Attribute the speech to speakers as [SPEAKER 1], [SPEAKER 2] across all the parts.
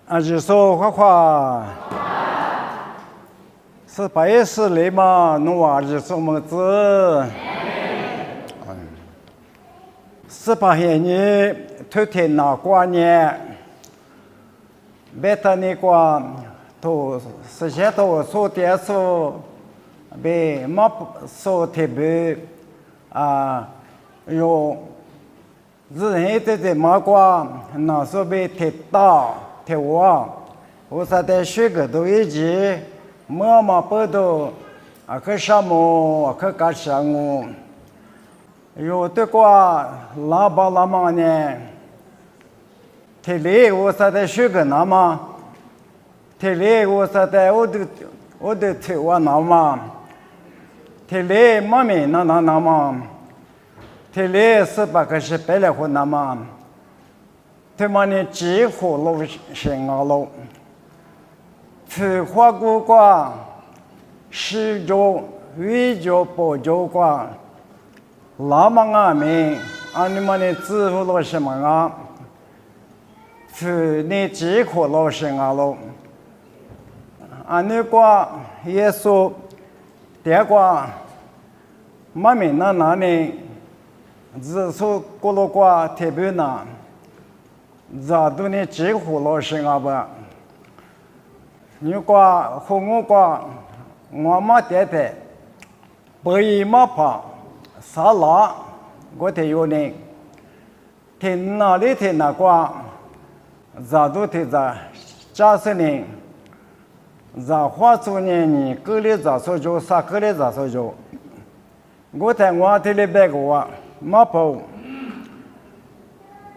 [SPEAKER 1] 日说画画，是白事来嘛？侬话日说么子？18年头天那过年，别的那个都事先都说点数，别没说特别有日黑的马瓜，那说别太大太旺，我说在学个都一起，妈妈不都去什么去干什么？有的话拉巴拉嘛呢，天里我说在学个那么，天里我说在我的推我那么，天里妈咪那么。天里18个是白来户那么，他妈的几乎路行啊路，去花果瓜，10角、20角、8角瓜，那么啊没，你们的支付路什么啊？去你几乎路行啊路，那个耶稣，第二个，妈咪那里。日出过了过特别难，热度呢几乎老生啊不？如果红我瓜，我妈爹的，白衣马爬，沙拉，我得有呢。天哪里天哪瓜，热度的热，假设呢，热花出呢隔离热说就啥隔离热说就，我在我这里白个话。马跑，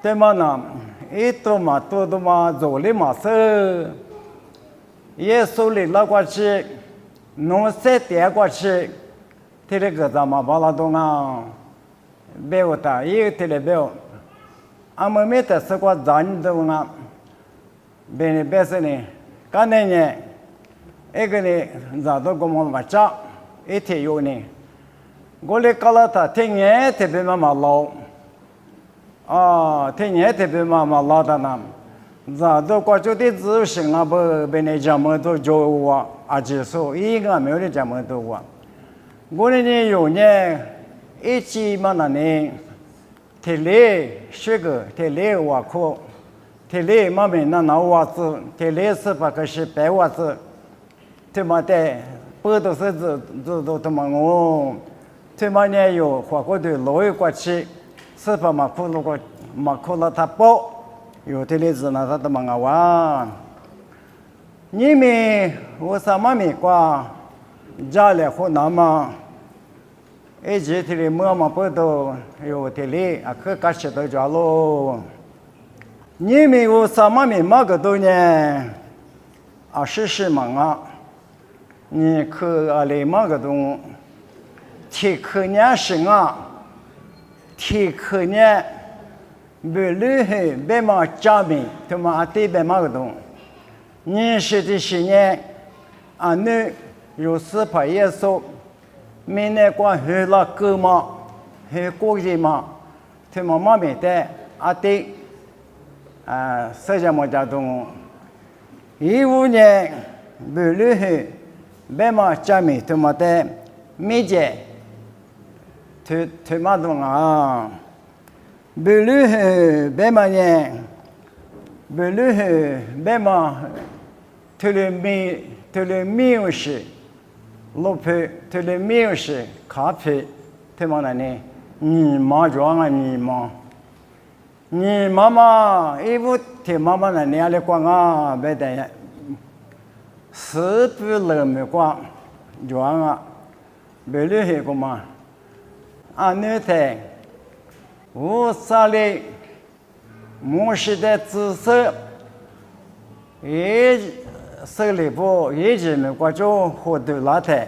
[SPEAKER 1] 对嘛呢？一多嘛多的嘛，做的嘛是，耶稣里拉过去，农事点过去，这里个咱们把那东啊，没有的，一个这里没有，俺们没得是个人东啊，别的别是呢，刚才呢，一个呢，咱都给我们讲，一天有呢。我来搞了他，天天特别妈老，天天特别妈老的呢，咱都过去的自行啊不被那家门都叫我结束，一个没有的家门都我，我呢有呢，一起嘛那呢，天里学个天里我课，天里嘛没那娃子，天里18个是白娃子，他妈的不都是都他妈我。他妈呢有花过的老一过去，18嘛哭了个嘛哭了他包，有的例子呢他都忙完。你们我什么没过，家里湖南嘛，一直的里妈妈不都有的里去干些都家喽。你们我什么没买个多呢？20忙啊，你去里买个东。天可年生啊，天可年，别厉害，别嘛家民，他妈对别嘛个东。你说的些年，你有18耶稣，明年光黑了狗嘛，黑国际嘛，他妈没得对，实际么家东。15年，别厉害，别嘛家民，他妈的没见。推马东啊，别绿黑别嘛呢，别绿黑别嘛，推了米有些，老皮推了米有些，咖啡推嘛那呢，你妈装啊你妈妈衣服推妈妈那呢来逛啊，别的，是不冷没逛，装啊，别绿黑个嘛。那天，我啥嘞？模式的知识，手里不一直没关注活动那天，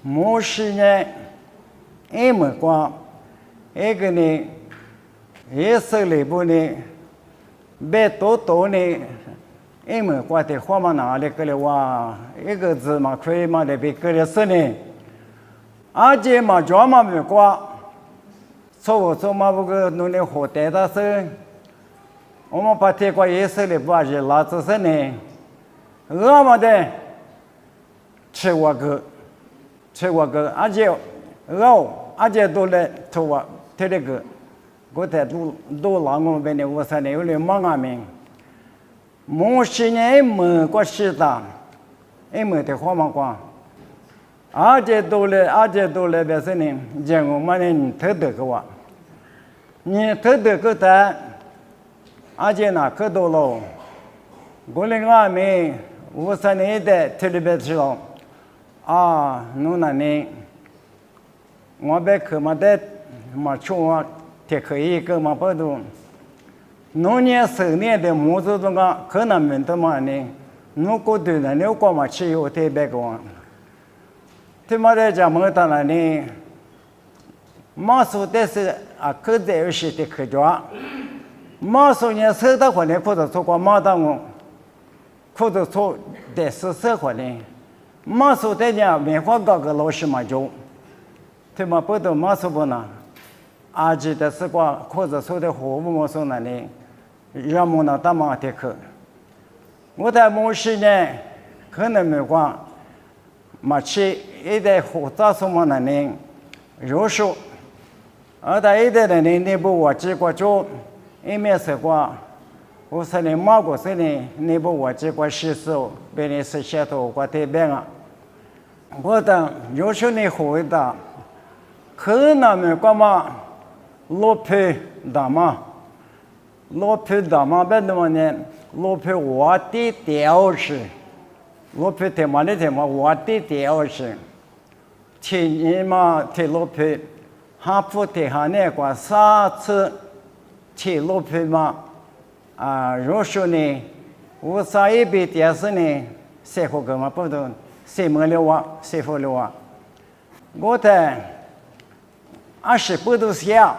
[SPEAKER 1] 模式呢，也没关，一个呢，手里不呢，别多呢，也没关的话嘛哪里个了哇？一个字嘛可以嘛的别个了是呢。这嘛专门没挂，错嘛不个弄的好歹的是，我们把这个也是的把这拉子是呢，我们的吃我个，而且而且都来做我这个，我在都让我们的我说呢有点忙啊们，某些年某个时代，某的话嘛讲，而且都来表示呢，讲我们呢特得个话，你特得个的。而且呢，可多了。过来我们53年的特别知道，侬那呢，我被科嘛的嘛穷啊，也可以个嘛不多。农业10年的木子中个可能没得嘛呢，侬过对了，侬过嘛吃有特别个。他妈的讲么的呢？马术的是可在有些的科学。马术呢，受到可能或者说过马当我，或者说的是社会呢，马术的呢文化搞个老师嘛就，他们不懂马术不呢，而且的是过或者说的服务马术呢，让我们大马的课，我在某些呢可能没关，马去一代复杂什么呢？柔术，而在一代的内部我结果就。一面是过，我说你马国是呢，你不我这个吸收，别人是写到我这边啊。我等有时你回答，可能没干嘛，罗皮大嘛，别那么呢，罗皮我的调是，罗皮他妈的他妈我的调是，前年嘛提罗皮，哈不提哈那个3次。去罗皮嘛，如说呢，我上一辈电视呢，谁会干嘛不懂？谁没了我，谁会了我？我在20不都想，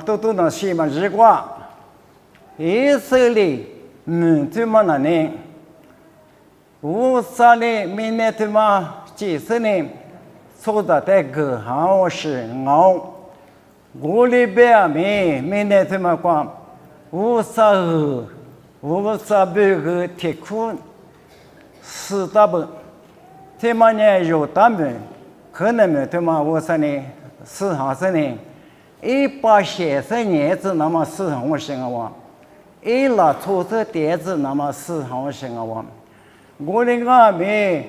[SPEAKER 1] 都能写嘛日光，以色列怎么那呢？我上呢，明年怎么就是呢？说的这个好是好。我里边明年怎么讲？52个铁库4大本，他们呢有他们可能没他们53呢4行是呢，180年子那么4行我行啊我，一拉出这电子那么4行我行啊我，我的俺们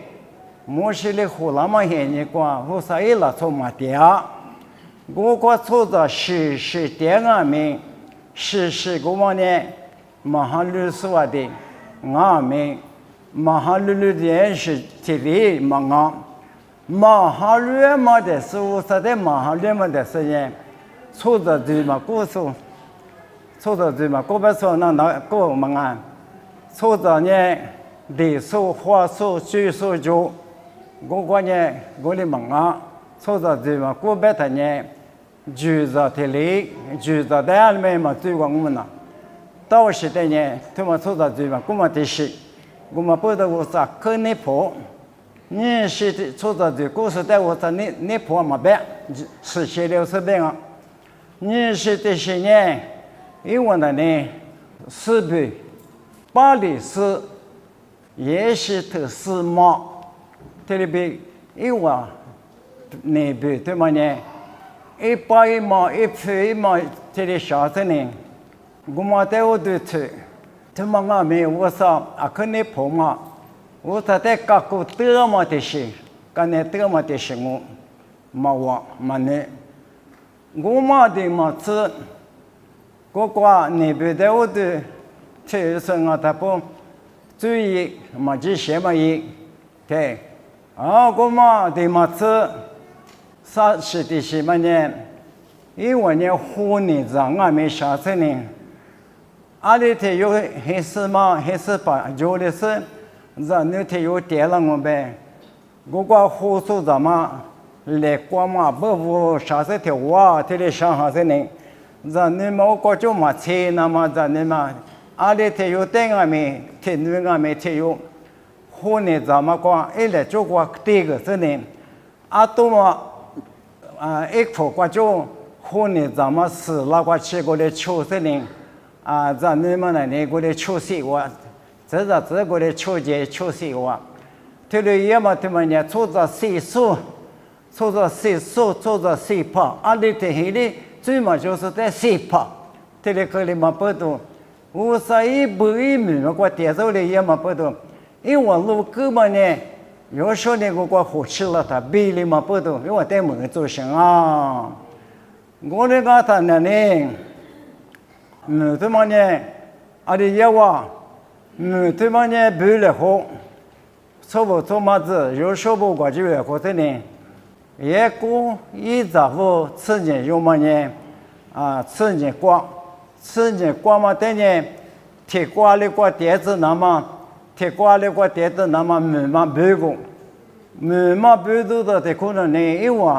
[SPEAKER 1] 莫是的湖那么些年光，我说一拉出没掉。我国做的是点俺们，是我们呢，马哈律说的，俺们马哈律的是这里嘛马哈律嘛的是我说的马哈律嘛的是呢，做的对嘛，故事，做的对嘛，我不说那个嘛啊，做的呢，历史、话术、技术就，我呢，我的嘛啊。做的对嘛，过别的呢，住在这里，住在那里面嘛，对我们呢，到时的呢，他们做的对嘛，我们的是，我们不得我说可你破，你是的做的对，故事的我说你破嘛别，是写60遍啊，你是的是呢，因为呢，是比巴黎是也是特斯马，这里边因为。那边对么呢？100嘛，1嘛，这里小子呢，我们在我对吃，他们俺们我说可能破嘛，我说在各个德嘛的事，跟那德嘛的事我，我呢，我们的嘛是，我那边在我对吃是我他不注意嘛这些嘛也，对，我们的嘛是。啥是的什么呢？因为呢，婚礼上俺们下次呢，阿里头有黑丝嘛，黑丝把有的是，让那头有点了我呗。我管护士怎么来管嘛？不下次头哇，这里上下子呢，让你们我就嘛车那么让你们阿里头有带俺们，天女俺们头有婚礼怎么管？一来就管这个是呢，都嘛。一口瓜就婚礼咱们死了瓜吃过的秋子呢，咱们呢，过来出息我，这过来出节出息我，他们也嘛他们呢，做着细数，做着细数，做着细跑，阿里的黑的最嘛就是在细跑，他们可里嘛不多，我说110嘛，我点走的也嘛不多，因为我路根本呢。有时候呢，我火吃了它，比例嘛不同，因为我带门做生啊。我那个他呢，他们呢，阿里也话，他们呢不来好，错不错嘛子，有时候不过就来好的呢，也过一早不吃点有么呢？吃点瓜嘛，等呢，铁瓜的瓜碟子那么。铁瓜的瓜碟子那么嘛不过，嘛不多的可能呢，因为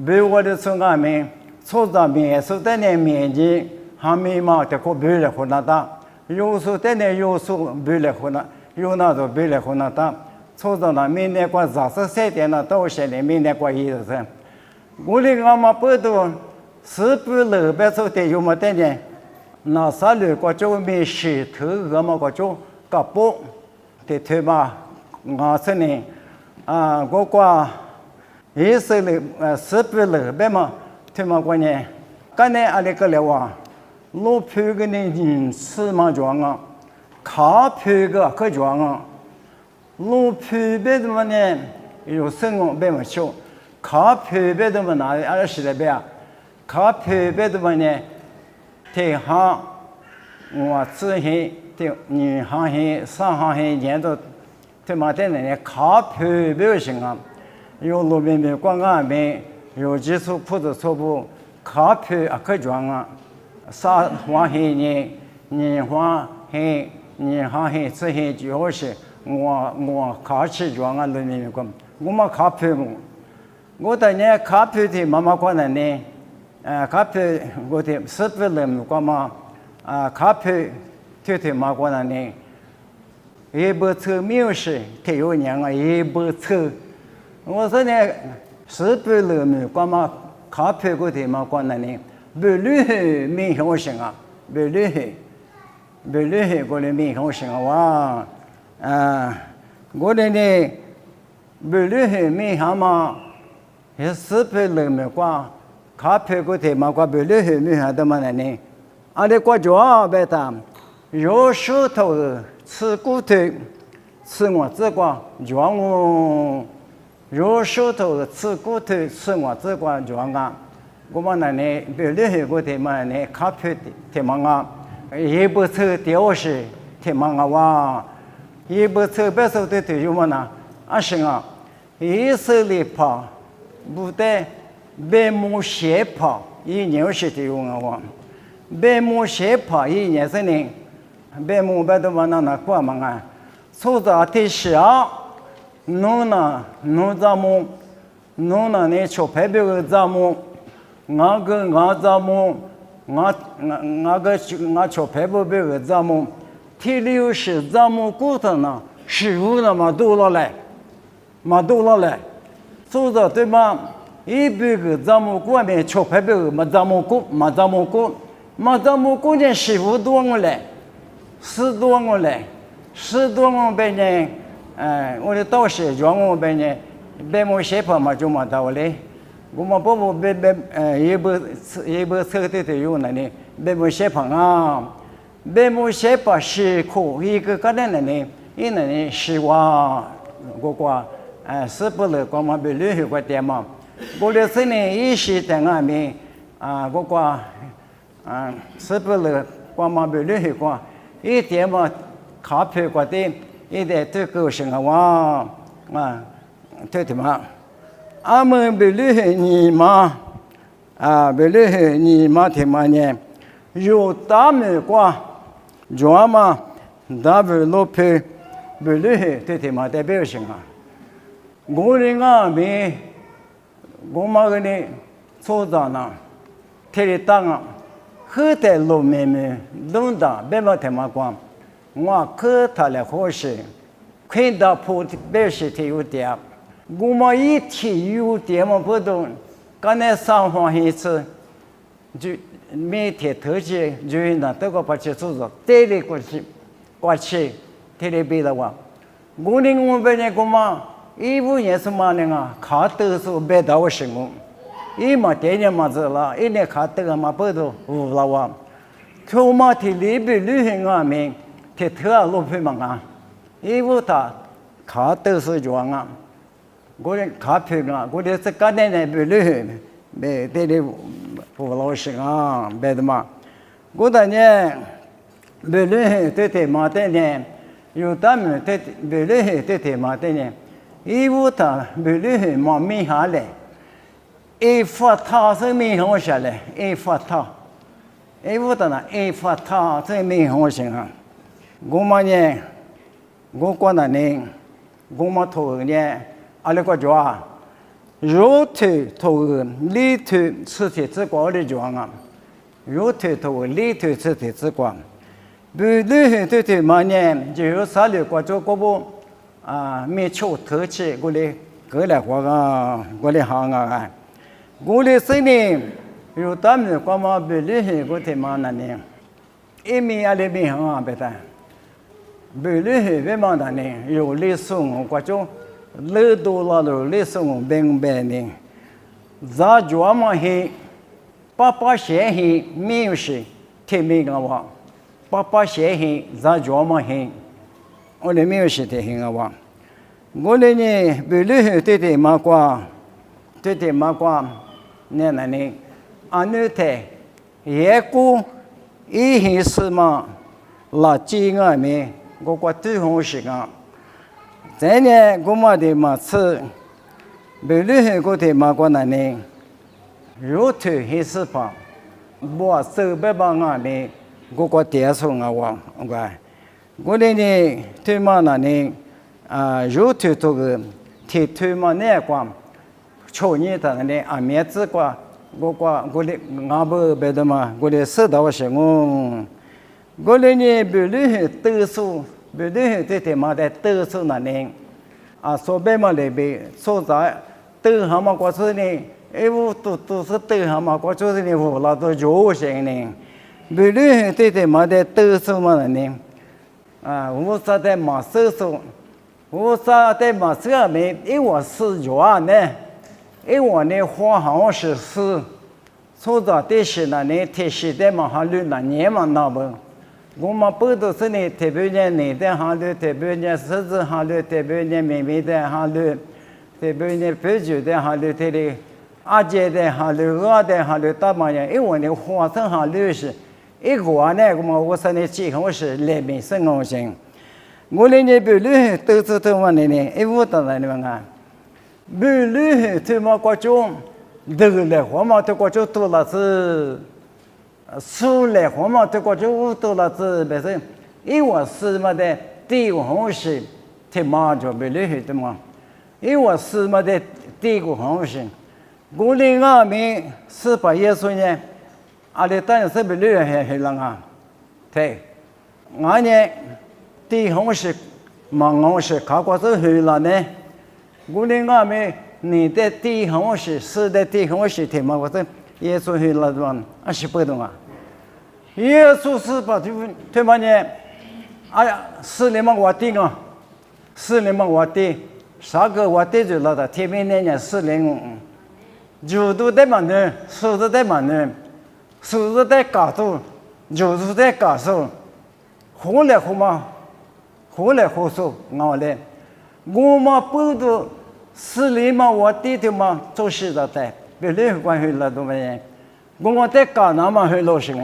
[SPEAKER 1] 不过的从外面，从上面是在那面积还没嘛的可不来河那大，有时在那有时不来河那，有那就不来河那大，从上那面那个24点那到现在面那个意思是，我的俺们不多，是不老白说的有么的呢？那啥路个就没石头，俺们个就。个波的推嘛，我说呢，我也是了，10不了别嘛，推嘛过呢，刚才阿里个了哇，老皮个呢人是嘛装啊，卡皮个可装啊，老皮别的嘛呢，有生活别么少，卡皮别的嘛哪里阿拉是的别啊，卡皮别的嘛呢，太好，我自己。2行线、3行线沿着，他妈的那卡皮不行啊！有路边广告边，有几处铺子错不，卡皮可装啊！3行线呢，2行线这些就是我卡起装啊，路边个，我嘛卡皮么？我当年卡皮的妈妈讲的呢，卡皮我的10不了个嘛，卡皮。对嘛过那呢？也不错，没有事，太有年啊，也不错。我说呢，10不了没过嘛，卡皮过的嘛过那呢，不厉害没好行啊，不厉害过来没好行啊哇，我的呢，不厉害没好嘛，也10不了没过，卡皮过的嘛过不厉害没好的嘛那呢，阿里过脚白他。有石头吃骨头，吃我这个装我；有石头吃骨头，吃我这个装啊。我们那里别厉害过的嘛，那咖啡的嘛啊，也不吃吊饰的嘛啊哇，也不吃白手的有么呢？是啊，以色列跑不得白木鞋跑，一年是的有啊哇，白木鞋跑一年是呢。别木别的嘛那过嘛啊，从这天下，弄咱们，弄那呢就排别个咱们，俺咱们，俺就排别个咱们，天里是咱们骨头呢，食物那么多了来，从这对嘛，一百个咱们过面就排别个咱们过年食物多么来。10多我来，10多我被呢，我的导师叫我被呢，被我写跑嘛就嘛到嘞，我们不被也不车的有那呢，被我写跑啊，被我写跑是苦一个个人呢，因为呢是我是不了光嘛被留下个点嘛，我的是呢一时在外面是不了光嘛被留下个。一点嘛，卡皮过的，一点都高兴啊！对的嘛，俺们被厉害你嘛，被厉害你嘛的嘛呢，有大美国，装嘛，大不老皮，被厉害对的嘛代表性啊！我的俺们，我嘛个呢，做到呢，天里当啊。可在路面弄到别么他妈光，我可他来好些，看到破的别是他有点，我们一天有点么不懂，刚才3行线次就每天特些人呢，这个把去做做，这里过去，这里别的话，我们那个嘛，一五年是嘛呢啊，卡都是别到我身上，一嘛电年嘛子了，一年卡都嘛不都无了哇，可嘛提里边旅行啊面，提特路费嘛啊，一五他卡都是装啊，我的卡票啊，我的是干的那边旅行，别这里无老实啊，别的嘛，我当年别旅行对嘛的呢。有他们在别人在台嘛的呢，一五他别人嘛没下来，一发他是没好下来，一发他，一五他呢一发他是没好行啊。我们呢，我过那年，我们头呢，阿拉个叫啊，肉头头里头吃的只光的叫啊，肉头头里头吃的只光。别人对嘛呢，就有啥了？过做过不啊？没求特气，过来活个，过来行啊！过来生呢，有他们过嘛？别人过对嘛那呢？一米啊，2米行啊，别的。别人别嘛那呢？有历送过做，2多了历送明白呢。咋做嘛？嘿，爸先嘿，没有事，听没个话。爸先行，咱做嘛行，我们没有事的行啊哇！我们呢，别人对嘛瓜，对嘛瓜，那呢，安尼的，也过一些事嘛，垃圾啊没，我最好是个，再呢，我们的嘛吃，别人个的嘛瓜呢，肉头还是胖，我手不帮啊没。我电送啊我呢对嘛那呢啊肉头这个对嘛那个去年的呢啊面子过我的俺不别的嘛我的知道是我呢别人都说别人对嘛的都说那呢啊说白嘛那边说在都他妈过去呢我都是都他妈过去呢我那都就行呢别人对嘛的都说嘛呢，啊，我说的嘛说，我说的嘛说没，因为是软呢，因为呢花好是是，说到的是那呢，提示的嘛哈绿那年嘛那不，我们不都是呢，特别呢你的哈绿，特别呢狮子哈绿，特别呢妹妹的哈绿，特别呢啤酒的哈绿，这里阿姐的哈绿，我的哈绿，大嘛样，因为呢花生哈绿是。一个呢，我说呢，几个我是来民生我行，我呢别人都是他们呢，一五到那里面啊，别人他们各种都来，我们都各种多了是，数来我们都各种多了是，别是，因为是么的地方是，他妈就别人的嘛，因为是么的地方是，我呢俺们18耶稣呢。阿里当时别人还啷个？对，俺呢，地方是忙我是考过是去了呢。我呢俺们你的地方是的地方是什么？我说耶稣去了是吧？18懂啊？耶稣是把对嘛呢？哎呀，是你们我定啊，是你们我定，啥个我定住了的？天明那年40，就都在嘛呢，数都在嘛呢。是在搞度，就是在搞受，后来后嘛，后来后说俺嘞，我嘛不都是你嘛我弟弟嘛做事的在，别人关系了都没人，我嘛在搞那么很老实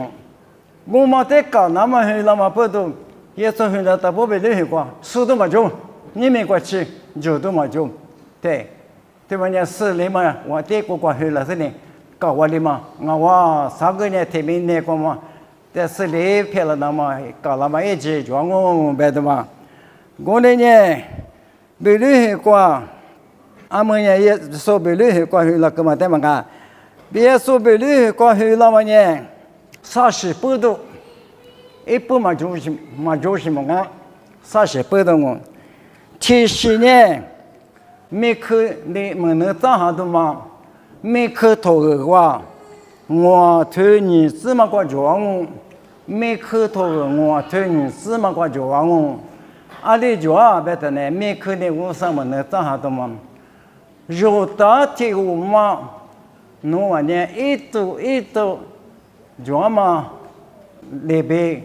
[SPEAKER 1] 我嘛在搞那么很那么不都，也做很了，但不别人管，事都没做，你没关系，就都没做，对，对吧？你是你嘛我弟弟关系了是呢。搞我的嘛，我3个月天明那个嘛，在市里拍了那么搞那么一集，叫我白的嘛。我那年别人管，俺们也说别人管去了，干嘛的嘛干？别说别人管去了嘛呢，30度，一不嘛就是嘛干，30度我，其实呢，没去你们能找下的嘛。没磕头的话，我推你芝麻瓜装，没口头我推你芝麻瓜装，阿里装别的呢，没口的我什么呢？咋哈的嘛？肉大体我嘛，侬话呢一度装嘛，里边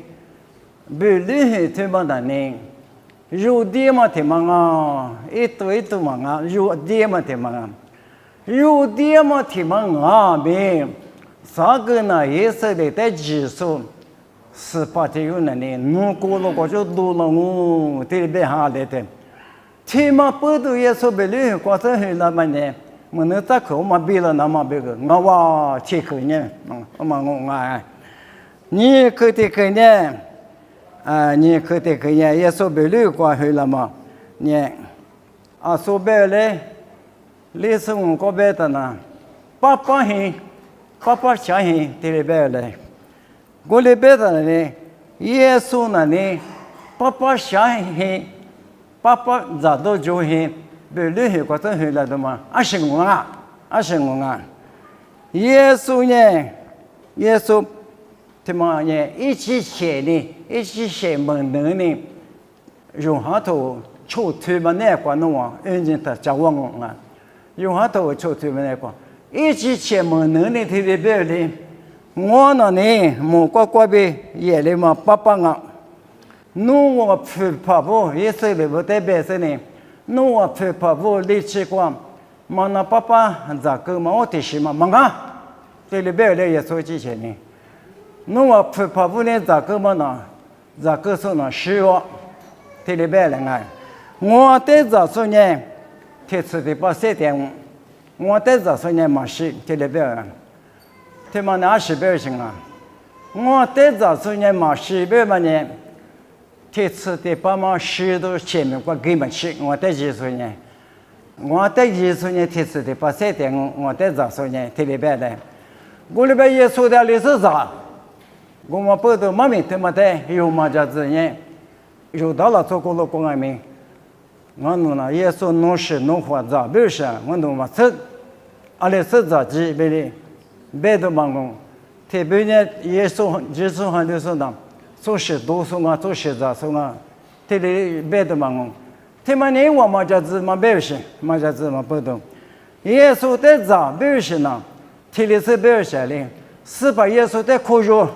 [SPEAKER 1] 不厉害对吧？的呢，肉的嘛对嘛啊，一度嘛啊，肉的嘛对嘛啊，肉的嘛对嘛啊呗。啥个呢？也是的，在技术18天有那呢，弄过了我就多了我这边下来的，起码不都也说不了，光是很那么呢，我能咋口嘛别了那么别个，我哇天口呢，我哎，你口的口呢，你口的口呢也说不了光很那么，呢，说白了，历史我搞白的呢，8天。爸爸相信这里边来，我里边的呢，耶稣呢，爸爸相信，爸爸咋都就信，不厉害，我真会了的嘛，是我啊，耶稣呢，耶稣，他妈呢，一起写门能呢，用下头抽推嘛那个弄啊，人家他教我啊，用下头抽推嘛那个。一起前门能力特别别的，我呢莫乖的夜里嘛爸啊，侬我怕不也是的不代表是呢，侬我怕不力气光，嘛那爸咋个嘛我提醒嘛啊，这里边的也说之前呢，侬我怕不呢咋个嘛呢，咋个说呢是我，这里边人啊，我在咋说呢，提出的把7.5。我在这说呢，马西这里边，他们20边行啊。我在这说呢，马西边嘛呢，这次的把嘛10都前面我给没去，我在这说呢，这次的把7.5，我在这说呢，这里边的，我里边也说的历史啥，我们不都没明他们的有嘛家子呢，有到了做过了公安民，我弄了也说弄事弄活咋不是，我弄嘛吃。阿里是咋子别的，别的忙工，特别呢也说很多说呢，做事多说啊，做事咋说啊，这里别的忙工，他们呢我嘛家子嘛别是，嘛家子嘛不懂，耶稣在咋别是呢？这里是别是的，是把耶稣在哭着，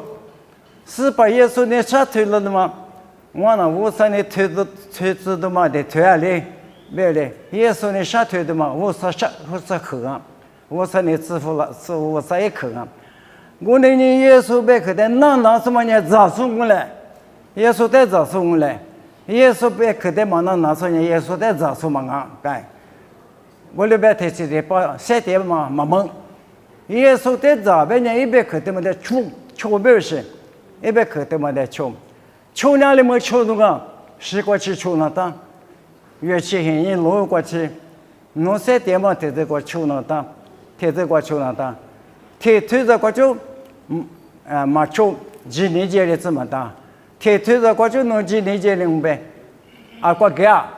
[SPEAKER 1] 是把耶稣呢杀退了的嘛？我呢我说呢推子的嘛得推下来，别的耶稣呢杀退的嘛，我说口啊。我说你支付了，是我说一口啊！我那年耶稣别口的，那什么呢？咋送过来？耶稣在咋送过来？耶稣别口的嘛，那什么呢？耶稣在咋送嘛啊？对，我里边提起的把7.嘛蒙，耶稣在咋边呢？一边口的嘛在抽边是，一边口的嘛在抽哪里没抽那个？10过去抽那当，越去很人路过去，弄7.嘛在这个抽那当。贴着过去了的，贴着过去，马抽几年节的这么大，贴着过去弄几年节的呗，过给啊，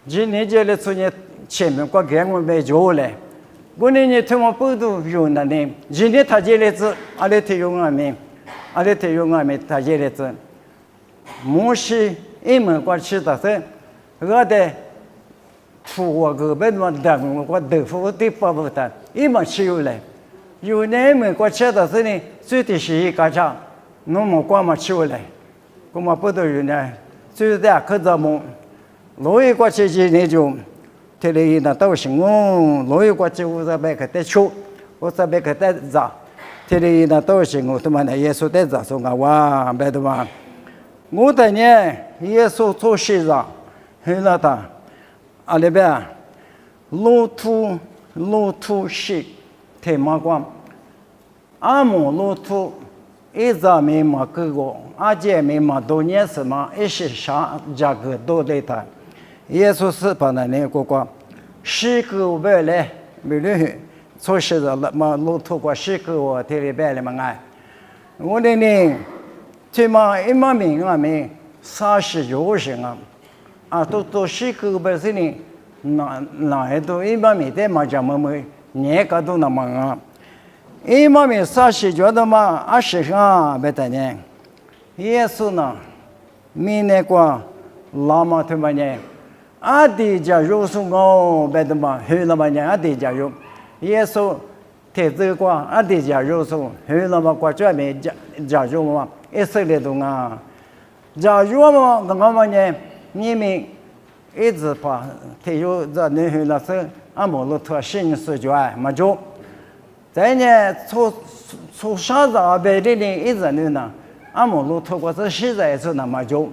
[SPEAKER 1] 几年节的出年前面过给我们就来，我那年他们不都用那呢，几年他节的子，阿里提用俺们他节的子，莫是一门过去的是，我的。出我个别嘛等我豆腐的包不的，一毛钱有来，有那美国吃的是呢，最低是一个价，侬莫光嘛吃回来，我们不都有呢，最大可怎么，老一个吃起那种，这里那都行哦，老一个吃50块得吃，50块得咋，这里那都行哦，他妈的耶稣得咋说啊？哇，别的嘛，我的呢，耶稣做事上，很那的。阿里边，路途是太麻烦，阿姆路途一直没嘛个个，阿姐没嘛多年什么一些啥价格都得谈，耶稣是把那个个10个未来没人做事的了嘛路途过10个我这里边了嘛哎，我的呢，起码一万名啊没30人啊，都10个本身呢，那都一般没得嘛，讲么年个都那么啊，伊妈咪啥时觉得嘛，20别的呢，耶稣呢，明年过拉玛他们呢，阿弟家肉松哦，别的嘛，黑了嘛呢，阿弟家肉，耶稣天子过阿弟家肉松，黑了嘛过专门家肉嘛，以色列东啊，家肉嘛，我们呢，你们一直把天有这那黑了是阿摩罗特新世界嘛就。在呢，从啥子阿贝的人一直呢，阿姆路透过这现在是那么久，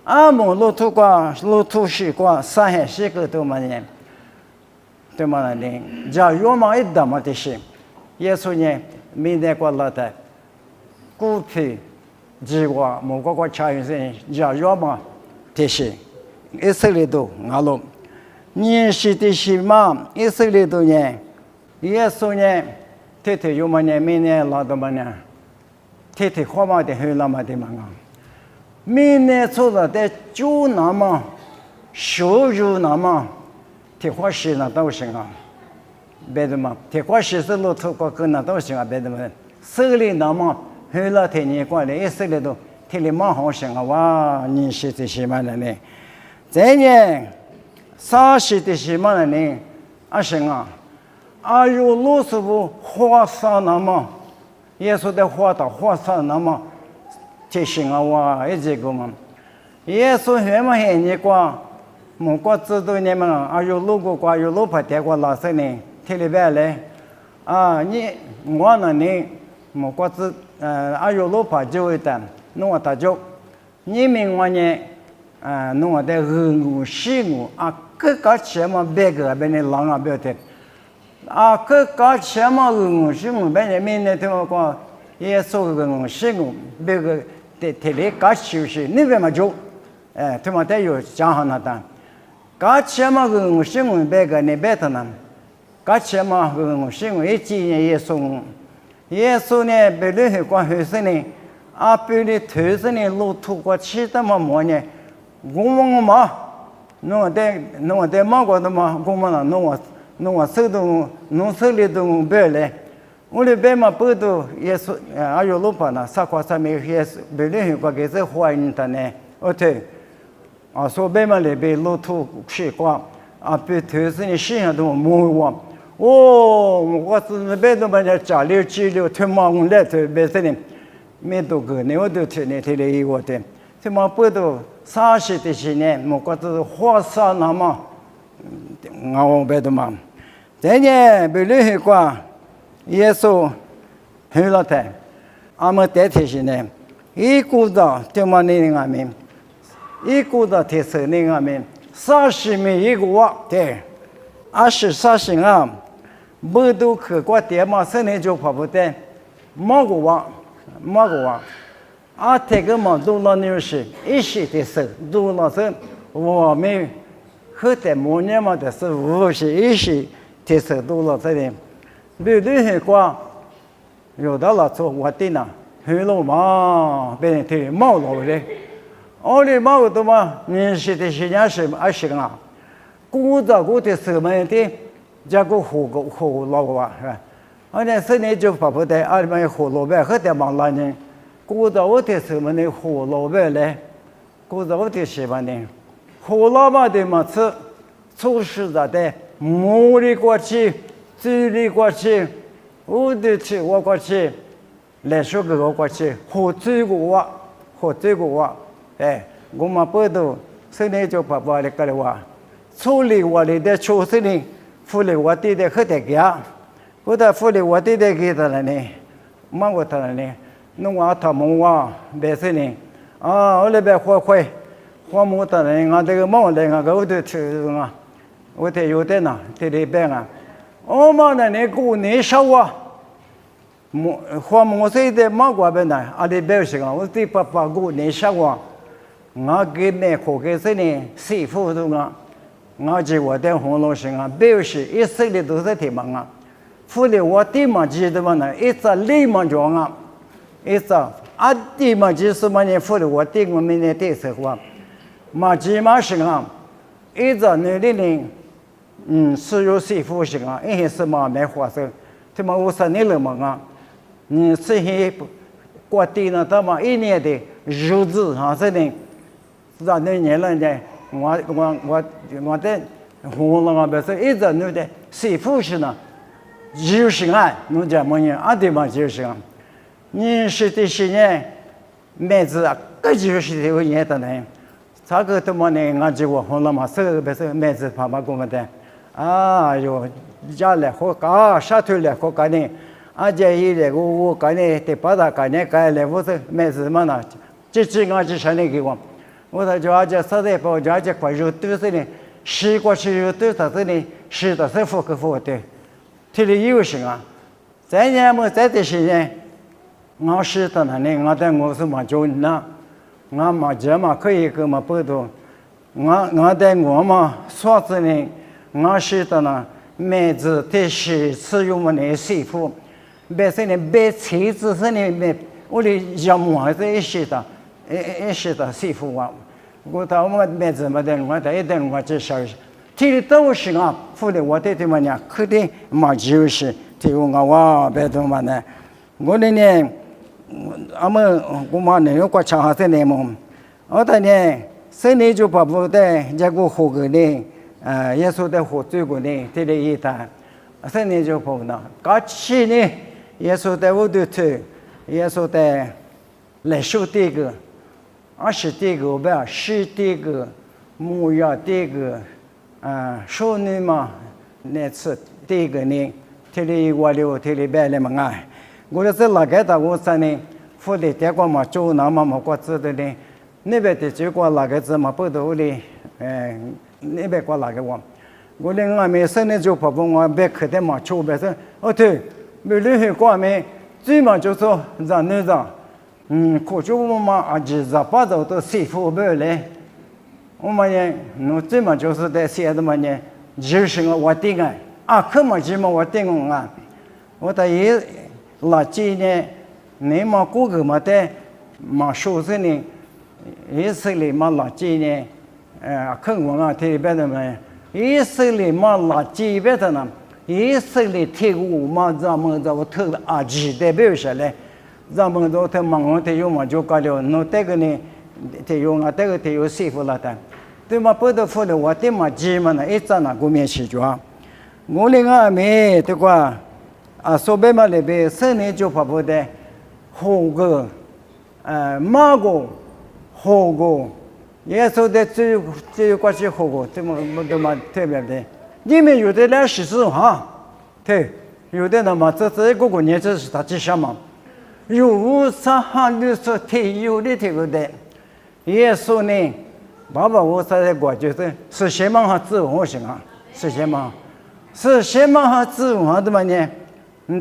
[SPEAKER 1] 阿姆路透过路途是过30个多么年，对吗？呢，假如嘛一点么的是，耶稣呢，明天过来的，股票、计划、某个差异性，假如嘛的是，以色列都阿罗，你是的是嘛？以色列都呢，耶稣呢？天天有么呢？明年老多么呢？天天花嘛的很那么的嘛啊！明年做了的就那么收入那么，天花石那都行啊，别的嘛，天花石是路途过跟那都行啊，别的嘛，手里那么很老天年过来，一手里头天里蛮好行啊！哇，你是的什么人呢？这年啥是的什么人呢？啊行啊！阿有路是不花上那么，耶稣的话到花上那么，提醒啊哇，一这个嘛，耶稣什么很你过，莫过知道你们阿有路过有路拍带过老师呢，天里边来，啊你我呢你莫过知阿有路拍就会的，弄我大就，你们我呢弄我的恶西恶啊，各个什么别个别人狼啊别的。啊，个搞什么是我们人民的头个，耶稣个是我别个的里搞修饰，你别么做，他们都有讲好那的，搞什么是我别个你别的呢，搞什么是我一几年耶稣呢，别人去管后生呢，啊，别人头生呢路途过去的么呢，我嘛，弄的忙过的嘛，我们弄我手动，弄手里头别来，我的别嘛不都也是啊有路吧呢，啥话啥没也是别人去过给这欢迎的呢，对，啊说别嘛里边路途去过，啊别头是你心上都没忘，我是别都把人家里资料他妈我来头别是呢，没多个呢我都听的我的，他妈不都30的些年，我觉得花啥那么。我别的嘛，这呢别人去过，耶稣很老太，俺们代替些呢，一股子对嘛那个面，一股子提升那个面，30米一个瓦，对，30啊，不都去过电嘛，现在就跑不得，毛个瓦，啊，这个嘛都老牛是，一些的事都老是我们。后代末年嘛的是无是一些提升多了这里，别人去过，有的了做我的呢，很多嘛，别人提毛了的，我的毛的嘛，你是的是件事20啊，古的什么的，这个活老个是吧？而且现在就跑不得，俺们活老板后代忙了呢，古我的什么的活老板来，我的什么呢？活老板的嘛是，处事的，摸里过去，嘴里过去，我的去我过去，来说个我过去，活这个我，我们不都现在就把的个了哇，处理我的处事呢，处理我的很得个，我的处理我的给他了呢，忙我他了呢，弄我他忙我，别是呢，啊，我那边会。我们当然，俺这个忙的，俺个我都去啊，我得有的呢，这里边啊，我们那里过年少啊，我们现在忙过边呢，俺这边是啊，我这爸过年少啊，俺给买火给是呢，师傅都啊，俺就我的红老师啊，表示一生的都是挺忙啊，后来我地嘛记得嘛呢，一直立马就啊，一直啊地嘛就是嘛呢，后来我地我们那地是话。嘛，起码是啊，一直那里呢，是有师傅是啊，一些是嘛没花生，他妈50年了嘛啊，这些过地呢，他妈1年的日子啊，这里，让那年了呢，我的红了啊，不是一直那的媳妇是呢，就是啊，侬讲么呢？啊对嘛，就是啊，你是的是呢，妹子啊，这就是这个年的呢。这个他妈呢，俺就我红了嘛，这个不是妹子爸爸给我的，啊哟，家来好搞，沙头来好搞呢，啊这一来我搞呢，得把它搞呢搞来，我是妹子嘛呢，这俺就上来给我，我说就俺这实在不，就俺这块肉都是呢，西瓜吃肉都是这里，吃的是符合的，这里有什么？再年么再的时间，我是的呢，我在我是嘛就那。我嘛这嘛可以跟嘛不多，我在我嘛说子呢，我是的呢，妹子的是使用我的媳妇，别是呢别妻子是呢，我的项目还是一些的媳妇啊，我到我妹子嘛的，我在一等我介绍一下，这里都是啊，后来我对他们讲，肯定嘛就是提供我别的嘛呢，我的呢。我嘛呢，有个长哈子呢么？我的呢，生年就把不的，这个活个呢，耶稣的活这个呢，这里一谈，生年就不呢，过去呢，耶稣的我都去，耶稣的来说这个，20这个不10这个，牧羊这个，少女嘛，那次这个呢，这里我留这里摆了嘛哎。我是哪个的？我说呢，府里这个嘛，就那么过子的呢，那边的结果哪个子嘛不多的，那边过哪个我另外没生的就跑步，我别客的嘛，就别说，哦对，没留下过没，最嘛就说让那个，可就我嘛啊，28周都媳妇不来，我们呢，最嘛就是在写的嘛呢，就是我定啊，可嘛就嘛我定啊，我的也。垃圾呢？你嘛过个嘛的，嘛收拾呢？以色列嘛垃圾呢？看我啊，这边的嘛，以色列嘛垃圾边的呢？以色列铁路嘛，咱们这个特啊，记得别说嘞，咱们都他忙我得用嘛就搞了，那这个呢，得用啊，这个得有师傅了的，对嘛不得服了，我对嘛急嘛呢，一张那个面去做，我另外没这个。说白嘛，那边生年就跑不的，活个，马个，活个，也说的最关系活个，这么特别的。你们有的人是指哈，对，有的人嘛，这个年纪是他吉祥嘛，有啥哈的说挺有的这个的，也说呢，爸爸我在过就是什么哈自我性啊，是什么？是什么哈自我的嘛呢？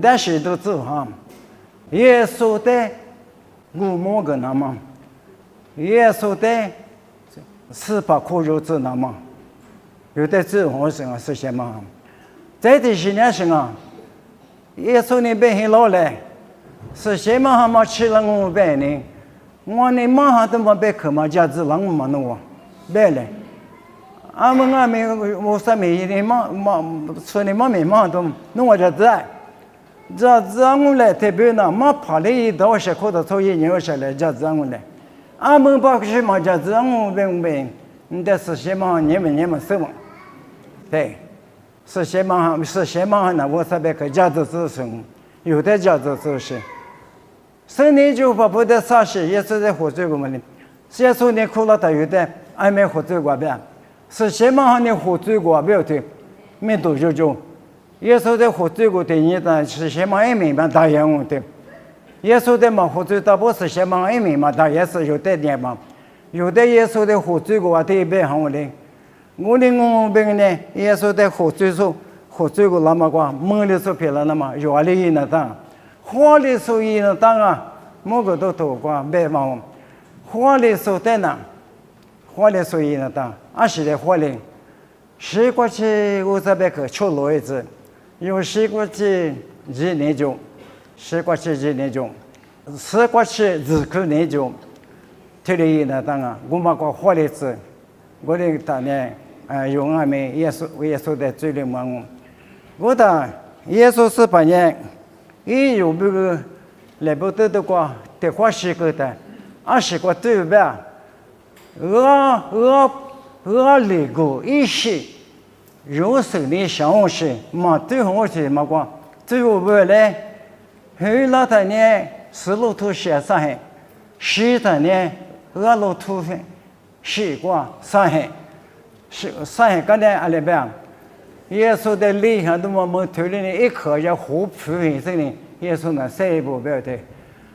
[SPEAKER 1] 但是都知道，耶稣的古某个那么，耶稣的18颗肉子那么，有的知我是啊是什么？在这些年是啊，耶稣呢被很老了，是什么哈嘛吃了我白呢？我呢马上都没被克嘛家子让我嘛弄白了。俺们我上面的嘛说的嘛没嘛都弄我这在。这我来特别呢，嘛跑了一道是或者从1年下来，这我来，俺们把什么这我明，但是什么你们什么？对，是什么呢？我这边个家子子孙，有的家子子孙，生年就不得啥事，也是在活这个嘛的，先说你哭了，他有的还没活这个呗，是什么你活这个不要对，没多久。耶稣在活这个的你的是什么也明白答应我的，耶稣的嘛活这大不是什么也明白，他也是有的点嘛，有的耶稣的活这个话特别好的，我们呢耶稣的活这个那么个梦里说别了那么有里呢当，活里说一呢当啊，某个都多过别嘛，活里说的呢，活里说一呢当，20的活里，10过去500个出路一次。有10过去1年中，10过去1年中，10过去2年中，这里呢当然我们个活例子，我的当年用俺们耶稣的罪人嘛我的耶稣是本人，一有这个来不得的话，得花时间的，20个对吧？我那个一些肉身的相识，嘛最后是嘛个，最后回来，后来他呢是路途写上海，是他呢路途上是过上海，是上海刚才阿里边，耶稣的脸上都么头里呢一颗要活扑很深的，耶稣呢谁不表的，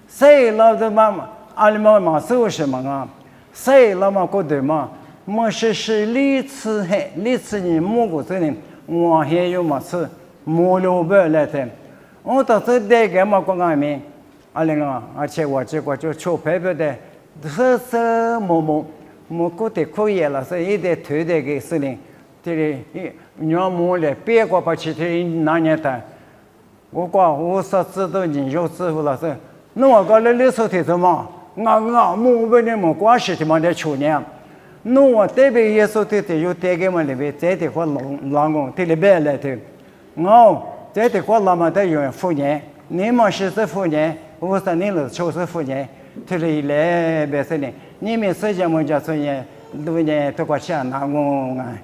[SPEAKER 1] 谁老子嘛阿里嘛说什么啊？谁老嘛觉得嘛？么是历次嘿，历次你摸过这里，我还有么事摸了不来的，我当时那个嘛讲阿明，阿玲啊，而且我这个就出牌不的，是摸觉得可以了，是一点头的个事情，这里你要摸了，别个把其他拿年的，我讲我是知道你有师傅了是，那我讲了历史题什么？我摸不了么关系的么的去年。那我代表耶稣的有带给我里边，在的话老公的里边来的，我在的话老嘛的有妇女，你们是妇女，我说你是就是妇女，这里来别说呢，你们世界么叫说呢，都呢都过去拿我啊。